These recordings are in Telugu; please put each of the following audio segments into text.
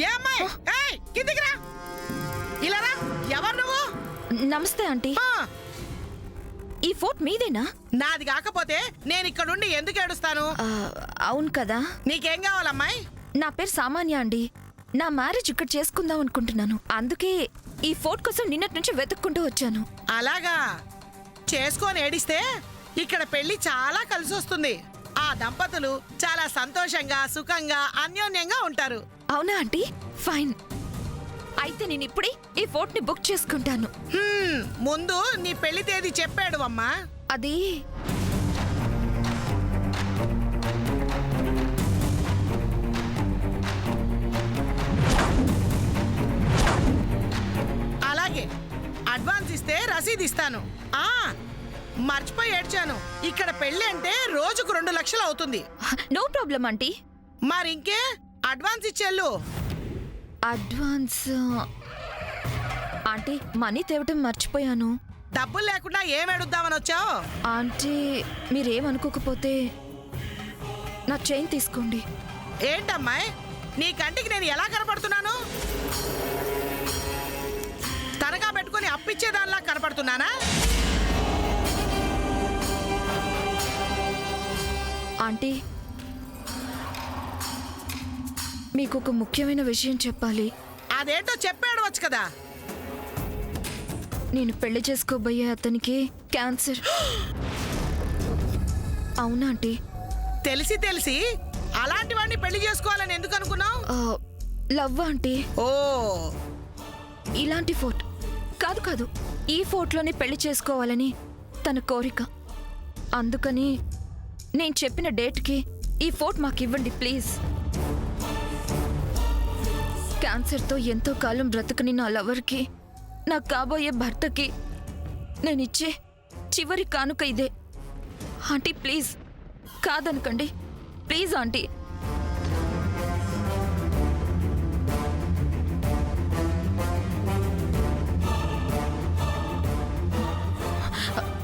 ఏ అమ్మాయి కిందికి రా, ఇలా రా. ఎవరు నువ్వు? నమస్తే ఆంటీ. ఈ ఫోట్ మీదేనా? నాది కాకపోతే నేను ఇక్కడుండి ఎందుకు ఏడుస్తాను? అవును కదా. నీకేం కావాలమ్మాయి? నా పేరు సామాన్య అండి. నా మ్యారేజ్ ఇక్కడ చేసుకుందాం అనుకుంటున్నాను. అందుకే ఈ ఫోట్ కోసం నిన్నటి నుంచి వెతుక్కుంటూ వచ్చాను. అలాగా, చేసుకొని ఏడిస్తే ఇక్కడ పెళ్లి చాలా కలిసి వస్తుంది. ఆ దంపతులు చాలా సంతోషంగా సుఖంగా అన్యోన్యంగా ఉంటారు. అవునా ఆంటీ? ఫైన్. అయితే నేను ఇప్పుడే ఈ ఫోట్ ని బుక్ చేసుకుంటాను. ముందు నీ పెళ్లి తేదీ చెప్పాడు అమ్మా. అది అలాగే, అడ్వాన్స్ ఇస్తే రసీదు ఇస్తాను. మర్చిపోయి ఏడ్చాను. ఇక్కడ పెళ్లి అంటే రోజుకు 2 లక్షలు అవుతుంది. No problem aunty. మరింకే అడ్వాన్స్ ఇచ్చేళ్ళు. అడ్వాన్స్ ఆంటీ, మనీ తేవటం మర్చిపోయాను. డబ్బులు లేకుండా ఏం ఏడుద్దామని వచ్చావు? ఆంటీ మీరేమనుకోకపోతే నా చైన్ తీసుకోండి. ఏంటమ్మాయి, నీ కంటికి నేను ఎలా కనపడుతున్నాను? తనగా పెట్టుకుని అప్పిచ్చేదానిలా కనపడుతున్నానా? ఆంటీ, మీకు ఒక ముఖ్యమైన విషయం చెప్పాలి. అదేంటో చెప్పాడవచ్చు కదా. నేను పెళ్లి చేసుకోబోయే అతనికి క్యాన్సర్. అవునా ఆంటీ? తెలిసి తెలిసి అలాంటి వాడిని పెళ్లి చేసుకోవాలని ఎందుకు అనుకున్నావు? Love aunty. ఓ, ఇలాంటి ఫోర్ట్ కాదు కాదు, ఈ ఫోర్ట్లోనే పెళ్లి చేసుకోవాలని తన కోరిక. అందుకని నేను చెప్పిన డేట్కి ఈ ఫోర్ట్ మాకు ఇవ్వండి ప్లీజ్. క్యాన్సర్తో ఎంతో కాలం బ్రతకని నా లవర్కి, నా కాబోయే భర్తకి నేనిచ్చే చివరి కానుక ఇదే. ఆంటీ ప్లీజ్, కాదనకండి please aunty.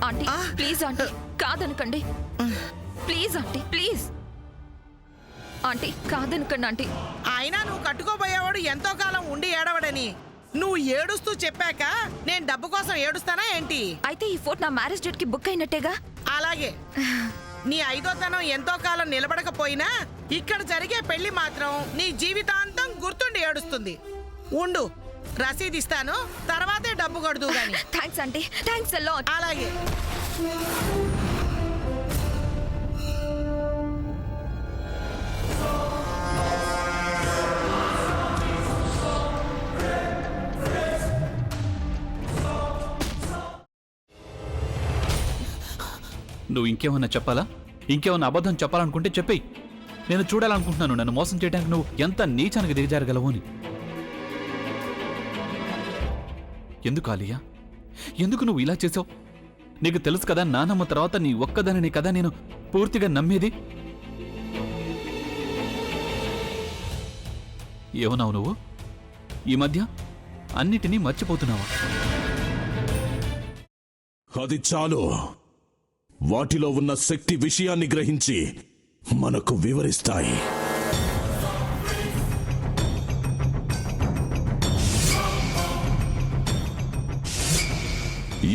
Aunty please aunty, కాదనకండి ప్లీజ్ ఆంటీ, ప్లీజ్ ఆంటీ, కాదనకండి ఆంటీ. అయినా నువ్వు కట్టుకోబోయేవాడు ఎంతో కాలం ఉండి ఏడవడని నువ్వు ఏడుస్తూ చెప్పాక నేను డబ్బు కోసం ఏడుస్తానా ఏంటి? అయితే ఈ ఫోర్ట్ నా మ్యారేజ్ డేట్ కి బుక్ అయినట్టేగా? అలాగే, నీ 5వ తనం ఎంతో కాలం నిలబడకపోయినా ఇక్కడ జరిగే పెళ్లి మాత్రం నీ జీవితాంతం గుర్తుండి ఏడుస్తుంది. ఉండు, రసీదు ఇస్తాను, తర్వాతే డబ్బు కొడుదు గాని. Thanks aunty, thanks a lot. అలాగే. నువ్వు ఇంకేమన్నా చెప్పాలా? ఇంకేమన్నా అబద్ధం చెప్పాలనుకుంటే చెప్పేయి. నేను చూడాలనుకుంటున్నాను నన్ను మోసం చేయడానికి నువ్వు ఎంత నీచానికి దిగజారగలవు అని. ఎందుకు ఆలియా, ఎందుకు నువ్వు ఇలా చేసావు? నీకు తెలుసు కదా నానమ్మ తర్వాత నీ ఒక్కదానిని కదా నేను పూర్తిగా నమ్మేది. ఏమన్నావు నువ్వు? ఈ మధ్య అన్నిటినీ మర్చిపోతున్నావా? అది చాలు. వాటిలో ఉన్న శక్తి విషయాన్ని గ్రహించి మనకు వివరిస్తాయి.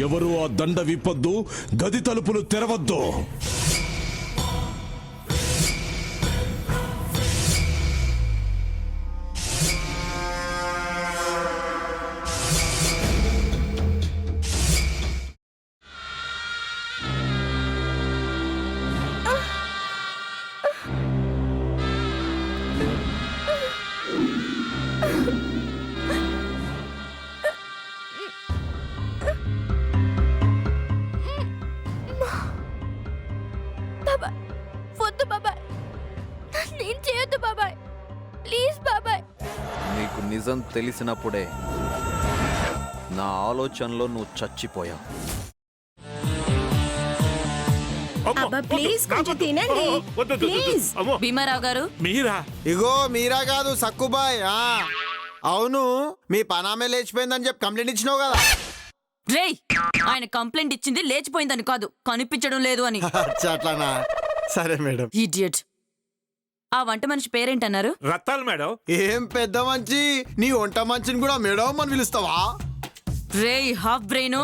ఎవరు ఆ దండ విప్పొద్దు, గది తలుపులు తెరవద్దు. నీకు నిజం తెలిసినప్పుడే నా ఆలోచనలో నువ్వు చచ్చిపోయావు. ప్లీజ్ కొంచెం తినండి ప్లీజ్. భీమారావు గారు, మీరా? ఇగో మీరా కాదు సక్కుబాయ్. అవును, మీ పనామే లేచిపోయిందని చెప్పి కంప్లైంట్ ఇచ్చినావు కదా. రేయ్, ఆయన కంప్లైంట్ ఇచ్చింది లేచిపోయిందని కాదు, కనిపించడం లేదు అని. అట్లానా? సరే మేడం. ఇడియట్. ఆ వంట మనిషి పేరేంటన్నారు? రత్తాలు మేడం. ఏం పెద్ద మంచి నీ వంట మంచిని కూడా మేడం అని పిలుస్తావా? రేయ్ హాఫ్ బ్రెయిన్,